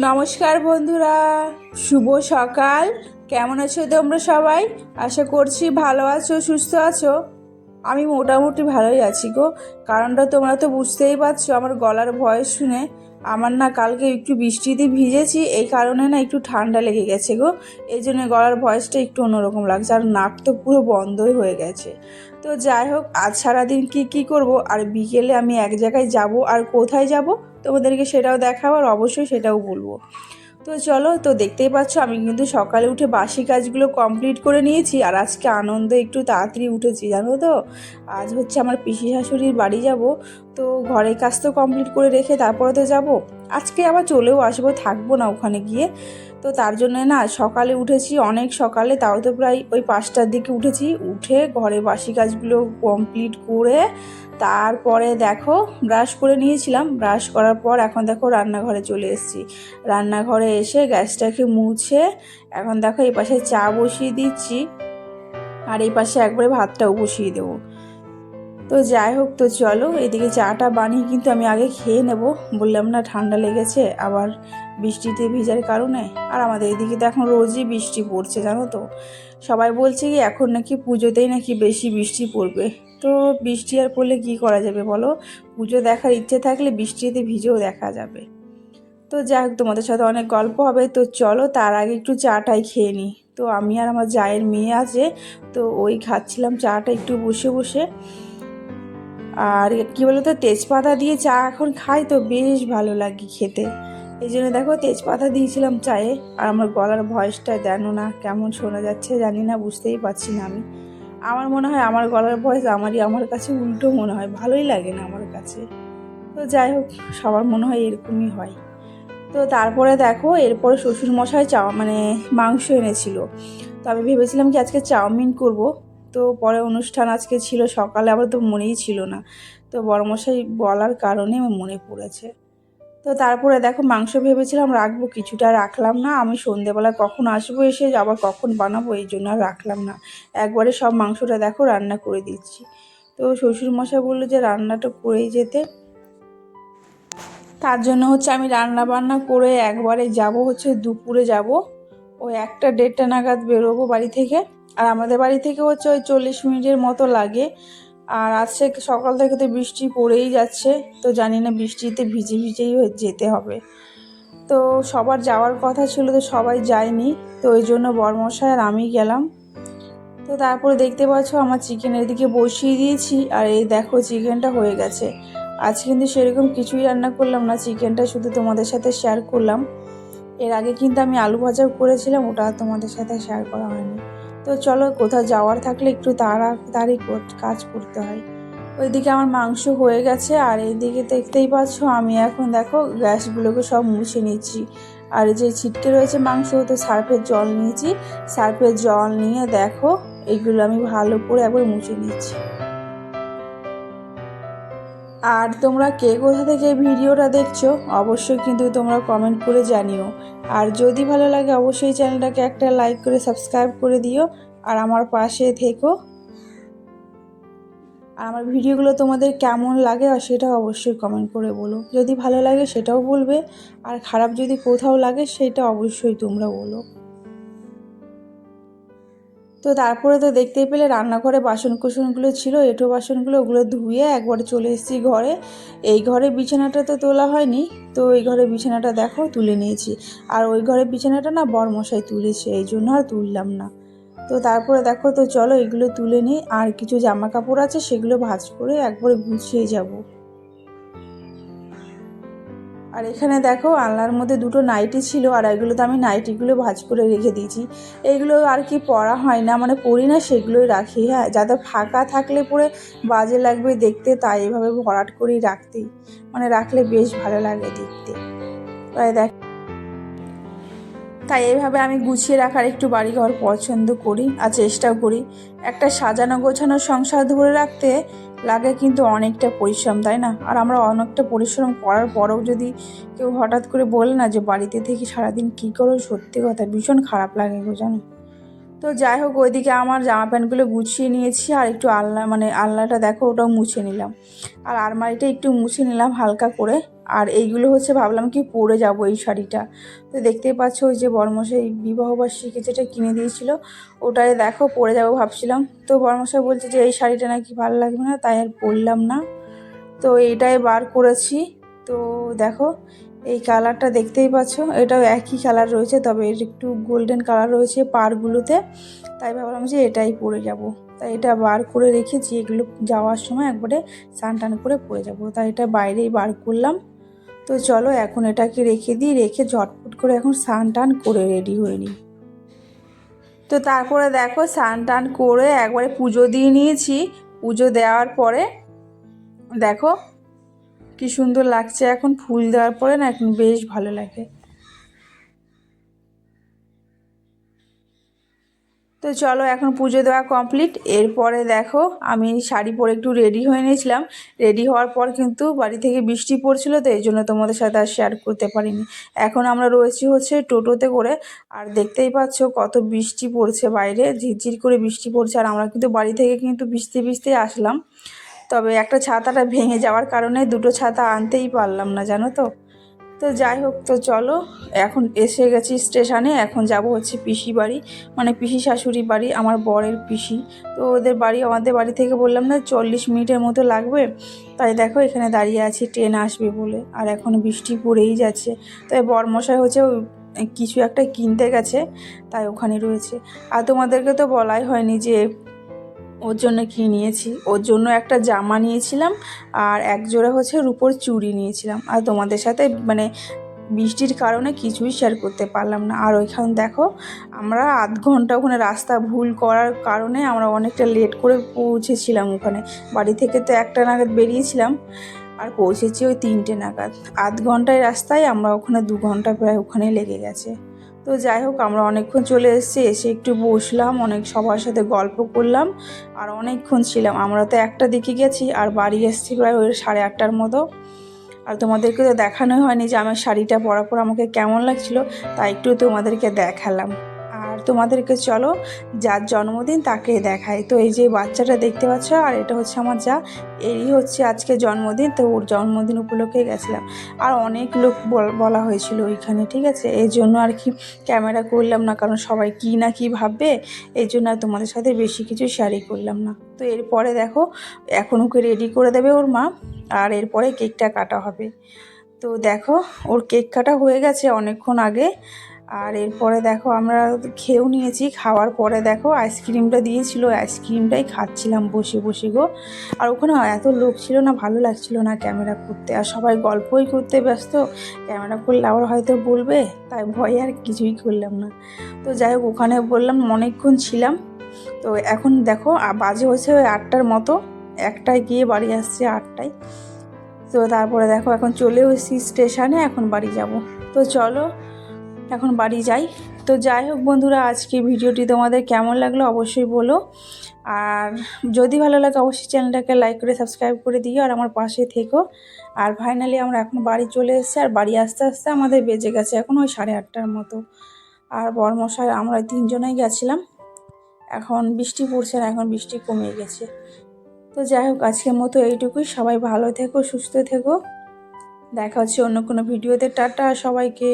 নমস্কার বন্ধুরা, শুভ সকাল। কেমন আছো তোমরা সবাই? আশা করছি ভালো আছো, সুস্থ আছো। আমি মোটামুটি ভালোই আছি গো। কারণটা তোমরা তো বুঝতেই পারছো, আমার গলার ভয়েস শুনে। আমার না কালকে একটু বৃষ্টিতে ভিজেছি, এই কারণে না একটু ঠান্ডা লেগে গেছে গো। এই জন্য গলার ভয়েসটা একটু অন্যরকম লাগছে, আর নাক তো পুরো বন্ধই হয়ে গেছে। তো যাই হোক, আজ সারাদিন কি করব, আর বিকেলে আমি এক জায়গায় যাব, আর কোথায় যাব তোমাদেরকে সেটাও দেখাবো, আর অবশ্যই সেটাও বলবো। তো চলো, তো দেখতেই পাচ্ছ আমি কিন্তু সকালে উঠে বাসি কাজগুলো কমপ্লিট করে নিয়েছি, আর আজকে আনন্দ একটু তাড়াতাড়ি উঠেছি জানো তো। আজ হচ্ছে আমার পিসি শাশুড়ির বাড়ি যাব, তো ঘরের কাজ তো কমপ্লিট করে রেখে তারপরে তো যাব। আজকে আবার চলেও আসবো, থাকবো না ওখানে গিয়ে। তো তার জন্য না সকালে উঠেছি, অনেক সকালে, তাও তো প্রায় ওই 5টার দিকে উঠেছি। উঠে ঘরে বাসি কাজগুলো কমপ্লিট করে তারপরে দেখো ব্রাশ করে নিয়েছিলাম। ব্রাশ করার পর এখন দেখো রান্নাঘরে চলে এসেছি। রান্নাঘরে এসে গ্যাসটাকে মুছে এখন দেখো এই পাশে চা বসিয়ে দিচ্ছি, আর এই পাশে একবারে ভাতটাও বসিয়ে দেবো। তো যাই হোক, তো চলো এদিকে চাটা বানিয়ে কিন্তু আমি আগে খেয়ে নেব। বললাম না ঠান্ডা লেগেছে, আবার বৃষ্টিতে ভিজার কারণে। আর আমাদের এদিকে তো এখন রোজই বৃষ্টি পড়ছে জানো তো। সবাই বলছে কি এখন নাকি পুজোতেই নাকি বেশি বৃষ্টি পড়বে। তো বৃষ্টি আর পড়লে কি করা যাবে বলো? পুজো দেখার ইচ্ছে থাকলে বৃষ্টিতে ভিজেও দেখা যাবে। তো যাই হোক, তোমাদের সাথে অনেক গল্প হবে, তো চলো তার আগে একটু চাটাই খেয়ে নিই। তো আমি আর আমার জায়ের মেয়ে আছে, তো ওই খাচ্ছিলাম চাটা একটু বসে বসে। আর কী বলতো, তেজপাতা দিয়ে চা এখন খাই তো বেশ ভালো লাগে খেতে। এই জন্য দেখো তেজপাতা দিয়েছিলাম চায়ে। আর আমার গলার ভয়েসটা জানো না কেমন শোনা যাচ্ছে, জানি না, বুঝতেই পারছি না আমি। আমার মনে হয় আমার গলার ভয়েস আমার কাছে উল্টো মনে হয়, ভালোই লাগে না আমার কাছে। তো যাই হোক, সবার মনে হয় এরকমই হয়। তো তারপরে দেখো এরপরে শ্বশুরমশাই মাংস এনেছিল। তো আমি ভেবেছিলাম কি আজকে চাউমিন করব। তো পরে অনুষ্ঠান আজকে ছিল সকালে, আবার তো মনেই ছিল না। তো বড়মশাই বলার কারণে আমার মনে পড়েছে। তো তারপরে দেখো মাংস ভেবেছিলাম রাখবো, কিছুটা রাখলাম না। আমি সন্ধেবেলা কখন আসবো, এসে আবার কখন বানাবো, এই জন্য আর রাখলাম না। একবারে সব মাংসটা দেখো রান্না করে দিচ্ছি। তো শ্বশুরমশাই বললো যে রান্নাটা করেই যেতে। তার জন্য হচ্ছে আমি রান্না বান্না করে একবারে যাব, হচ্ছে দুপুরে যাব। ওই 1টা 1:30 নাগাদ বেরোবো বাড়ি থেকে। আর আমাদের বাড়ি থেকে হচ্ছে ওই 40 মিনিটের মতো লাগে। আর আজকে সকাল থেকে তো বৃষ্টি পড়েই যাচ্ছে, তো জানি না বৃষ্টিতে ভিজে ভিজেই যেতে হবে। তো সবার যাওয়ার কথা ছিল, তো সবাই যায়নি। তো ওই জন্য বরমশাই আর আমি গেলাম। তো তারপরে দেখতে পাচ্ছ আমার চিকেন এদিকে বসিয়ে দিয়েছি, আর এই দেখো চিকেনটা হয়ে গেছে। আজ কিন্তু সেরকম কিছুই রান্না করলাম না, চিকেনটা শুধু তোমাদের সাথে শেয়ার করলাম। এর আগে কিন্তু আমি আলু ভাজাও করেছিলাম, ওটা তোমাদের সাথে শেয়ার করা হয়নি। তো চলো, কোথাও যাওয়ার থাকলে একটু তাড়াতাড়ি কাজ করতে হয়। ওইদিকে আমার মাংস হয়ে গেছে, আর এইদিকে দেখতেই পাচ্ছ আমি এখন দেখো গ্যাসগুলোকে সব মুছে নিচ্ছি। আর এই যে ছিটকে রয়েছে মাংস, তো সার্ফের জল নিয়েছি। সার্ফের জল নিয়ে দেখো এইগুলো আমি ভালো করে একবার মুছে নিচ্ছি। আর তোমরা কে কোথা থেকে ভিডিওটা দেখছো অবশ্যই কিন্তু তোমরা কমেন্ট করে জানিও। আর যদি ভালো লাগে অবশ্যই চ্যানেলটাকে একটা লাইক করে সাবস্ক্রাইব করে দিও, আর আমার পাশে থেকো। আর আমার ভিডিওগুলো তোমাদের কেমন লাগে আর সেটা অবশ্যই কমেন্ট করে বলো। যদি ভালো লাগে সেটাও বলবে, আর খারাপ যদি কোথাও লাগে সেটা অবশ্যই তোমরা বলো। তো তারপরে তো দেখতেই পেলে রান্নাঘরে বাসনকুসনগুলো ছিল, এঁটো বাসনগুলো, ওগুলো ধুয়ে একবারে চলে এসেছি ঘরে। এই ঘরে বিছানাটা তো তোলা হয়নি, তো এই ঘরে বিছানাটা দেখো তুলে নিয়েছি। আর ওই ঘরে বিছানাটা না বরমশাই তুলেছে, এই জন্য আর তুললাম না। তো তারপরে দেখো, তো চলো এগুলো তুলে নিই। আর কিছু জামা কাপড় আছে সেগুলো ভাঁজ করে একবারে গুছিয়ে যাব। আর এখানে দেখো আলনার মধ্যে দুটো নাইটি ছিল, আর এগুলো তো আমি নাইটিগুলো ভাঁজ করে রেখে দিয়েছি। এইগুলো আর কি পরা হয় না, পরি না, সেগুলোই রাখি। হ্যাঁ, যাতে ফাঁকা থাকলে পরে বাজে লাগবে দেখতে, তাই এভাবে ভরাট করেই রাখলে বেশ ভালো লাগে দেখতে। তাই তাই এইভাবে আমি গুছিয়ে রাখার একটু বাড়িঘর পছন্দ করি, আর চেষ্টাও করি। একটা সাজানো গোছানো সংসার ধরে রাখতে লাগে কিন্তু অনেকটা পরিশ্রম, তাই না? আর আমরা অনেকটা পরিশ্রম করার পরেও যদি কেউ হঠাৎ করে বলে না যে বাড়িতে থেকে সারাদিন কী করো, সত্যি কথা ভীষণ খারাপ লাগে গো, জানো। তো যাই হোক, ওইদিকে আমার জামা প্যান্টগুলো গুছিয়ে নিয়েছি, আর একটু আলনাটা দেখো ওটাও মুছে নিলাম। আর আলমারিটা একটু মুছে নিলাম হালকা করে। আর এইগুলো হচ্ছে ভাবলাম কি পরে যাব এই শাড়িটা। তো দেখতেই পাচ্ছ ওই যে বরমশাই বিবাহবার্ষিকী যেটা কিনে দিয়েছিল ওটাই দেখো পরে যাব ভাবছিলাম। তো বরমশাই বলছে যে এই শাড়িটা নাকি ভালো লাগবে না, তাই আর পরলাম না। তো এইটাই বার করেছি। তো দেখো এই কালারটা দেখতেই পাচ্ছ, এটাও একই কালার রয়েছে, তবে এর একটু গোল্ডেন কালার রয়েছে পাড়গুলোতে, তাই ভাবলাম যে এটাই পরে যাব। তাই এটা বার করে রেখেছি, এগুলো যাওয়ার সময় একবারে স্নান টান করে পরে যাব, তাই এটা বাইরেই বার করলাম। তো চলো এখন এটাকে রেখে দিই, রেখে ঝটপট করে এখন স্নান টান করে রেডি হয়ে নিই। তো তারপরে দেখো স্নান টান করে একবারে পুজো দিয়ে নিয়েছি। পুজো দেওয়ার পরে দেখো কি সুন্দর লাগছে, এখন ফুল দেওয়ার পরে না এখন বেশ ভালো লাগে। তো চলো এখন পুজো দেওয়া কমপ্লিট। এরপরে দেখো আমি শাড়ি পরে একটু রেডি হয়ে নিয়েছিলাম। রেডি হওয়ার পর কিন্তু বাড়ি থেকে বৃষ্টি পড়ছিল, তো এই জন্য তোমাদের সাথে আর শেয়ার করতে পারিনি। এখন আমরা রয়েছি হচ্ছে টোটোতে করে, আর দেখতেই পাচ্ছ কত বৃষ্টি পড়ছে বাইরে, ঝিরঝির করে বৃষ্টি পড়ছে। আর আমরা কিন্তু বাড়ি থেকে কিন্তু ভিজতে ভিজতেই আসলাম, তবে একটা ছাতাটা ভেঙে যাওয়ার কারণে দুটো ছাতা আনতেই পারলাম না, জানো তো। তো যাই হোক, তো চলো এখন এসে গেছি স্টেশনে। এখন যাব হচ্ছে পিসি বাড়ি, মানে পিসি শাশুড়ি বাড়ি, আমার বরের পিসি। তো ওদের বাড়ি আমাদের বাড়ি থেকে বললাম না 40 মিনিটের মতো লাগবে। তাই দেখো এখানে দাঁড়িয়ে আছি ট্রেন আসবে বলে, আর এখন বৃষ্টি পড়েই যাচ্ছে। তাই বরমশাই হচ্ছে কিছু একটা কিনতে গেছে, তাই ওখানে রয়েছে। আর তোমাদেরকে তো বলাই হয়নি যে ওর জন্য কী নিয়েছি। ওর জন্য একটা জামা নিয়েছিলাম, আর এক জোড়া হচ্ছে রূপোর চুড়ি নিয়েছিলাম। আর তোমাদের সাথে মানে বৃষ্টির কারণে কিছুই শেয়ার করতে পারলাম না। আর ওইখানে দেখো আমরা আধ ঘন্টা ওখানে রাস্তা ভুল করার কারণে আমরা অনেকটা লেট করে পৌঁছেছিলাম ওখানে। বাড়ি থেকে তো 1টা নাগাদ বেরিয়েছিলাম, আর পৌঁছেছি ওই 3টে নাগাদ। আধ ঘন্টায় রাস্তায় আমরা ওখানে 2 ঘন্টা প্রায় ওখানে লেগে গেছে। তো যাই হোক আমরা অনেকক্ষণ চলে এসেছি, এসে একটু বসলাম, অনেক সবার সাথে গল্প করলাম, আর অনেকক্ষণ ছিলাম। আমরা তো 1টা দিকে গেছি আর বাড়ি এসেছি প্রায় ওই 8:30টার মতো। আর তোমাদেরকে তো দেখানোই হয়নি যে আমার শাড়িটা পরার পর আমাকে কেমন লাগছিলো, তাই একটু তোমাদেরকে দেখালাম। আর তোমাদেরকে চলো যার জন্মদিন তাকে দেখাই। তো এই যে বাচ্চাটা দেখতে পাচ্ছ, আর এটা হচ্ছে আমার যা, এরই হচ্ছে আজকে জন্মদিন। তো ওর জন্মদিন উপলক্ষে গেছিলাম, আর অনেক লোক বলা হয়েছিল ওইখানে, ঠিক আছে। এই জন্য আর কি ক্যামেরা করলাম না, কারণ সবাই কী না কী ভাববে, এই জন্য আর তোমাদের সাথে বেশি কিছু শেয়ারই করলাম না। তো এরপরে দেখো এখন ওকে রেডি করে দেবে ওর মা, আর এরপরে কেকটা কাটা হবে। তো দেখো ওর কেক কাটা হয়ে গেছে অনেকক্ষণ আগে। আর এরপরে দেখো আমরা খেয়েও নিয়েছি, খাওয়ার পরে দেখো আইসক্রিমটা দিয়েছিল, আইসক্রিমটাই খাচ্ছিলাম বসে বসে গো। আর ওখানে এত লোক ছিল না, ভালো লাগছিল না ক্যামেরা করতে, আর সবাই গল্পই করতে ব্যস্ত। ক্যামেরা করলে আবার হয়তো বলবে, তাই ভয়ে আর কিছুই করলাম না। তো যাই হোক ওখানে বললাম অনেকক্ষণ ছিলাম। তো এখন দেখো বাজে হচ্ছে ওই 8টার মতো, 1টায় গিয়ে বাড়ি আসছে 8টায়। তো তারপরে দেখো এখন চলে এসেছি স্টেশনে, এখন বাড়ি যাব। তো চলো এখন বাড়ি যাই। তো যাই হোক বন্ধুরা, আজকে ভিডিওটি তোমাদের কেমন লাগলো অবশ্যই বলো, আর যদি ভালো লাগে অবশ্যই চ্যানেলটাকে লাইক করে সাবস্ক্রাইব করে দিও, আর আমার পাশে থেকো। আর ফাইনালি আমরা এখন বাড়ি চলে এসেছি, আর বাড়ি আসতে আসতে আমাদের বেজে গেছে এখন ওই 8:30টার মতো। আর বরমশাই আমরা 3জনেই গেছিলাম। এখন বৃষ্টি পড়ছে না, এখন বৃষ্টি কমে গেছে। তো যাই হোক আজকের মতো এইটুকুই। সবাই ভালো থেকো, সুস্থ থেকো, দেখা হচ্ছে অন্য কোনো ভিডিওতে। টাটা সবাইকে।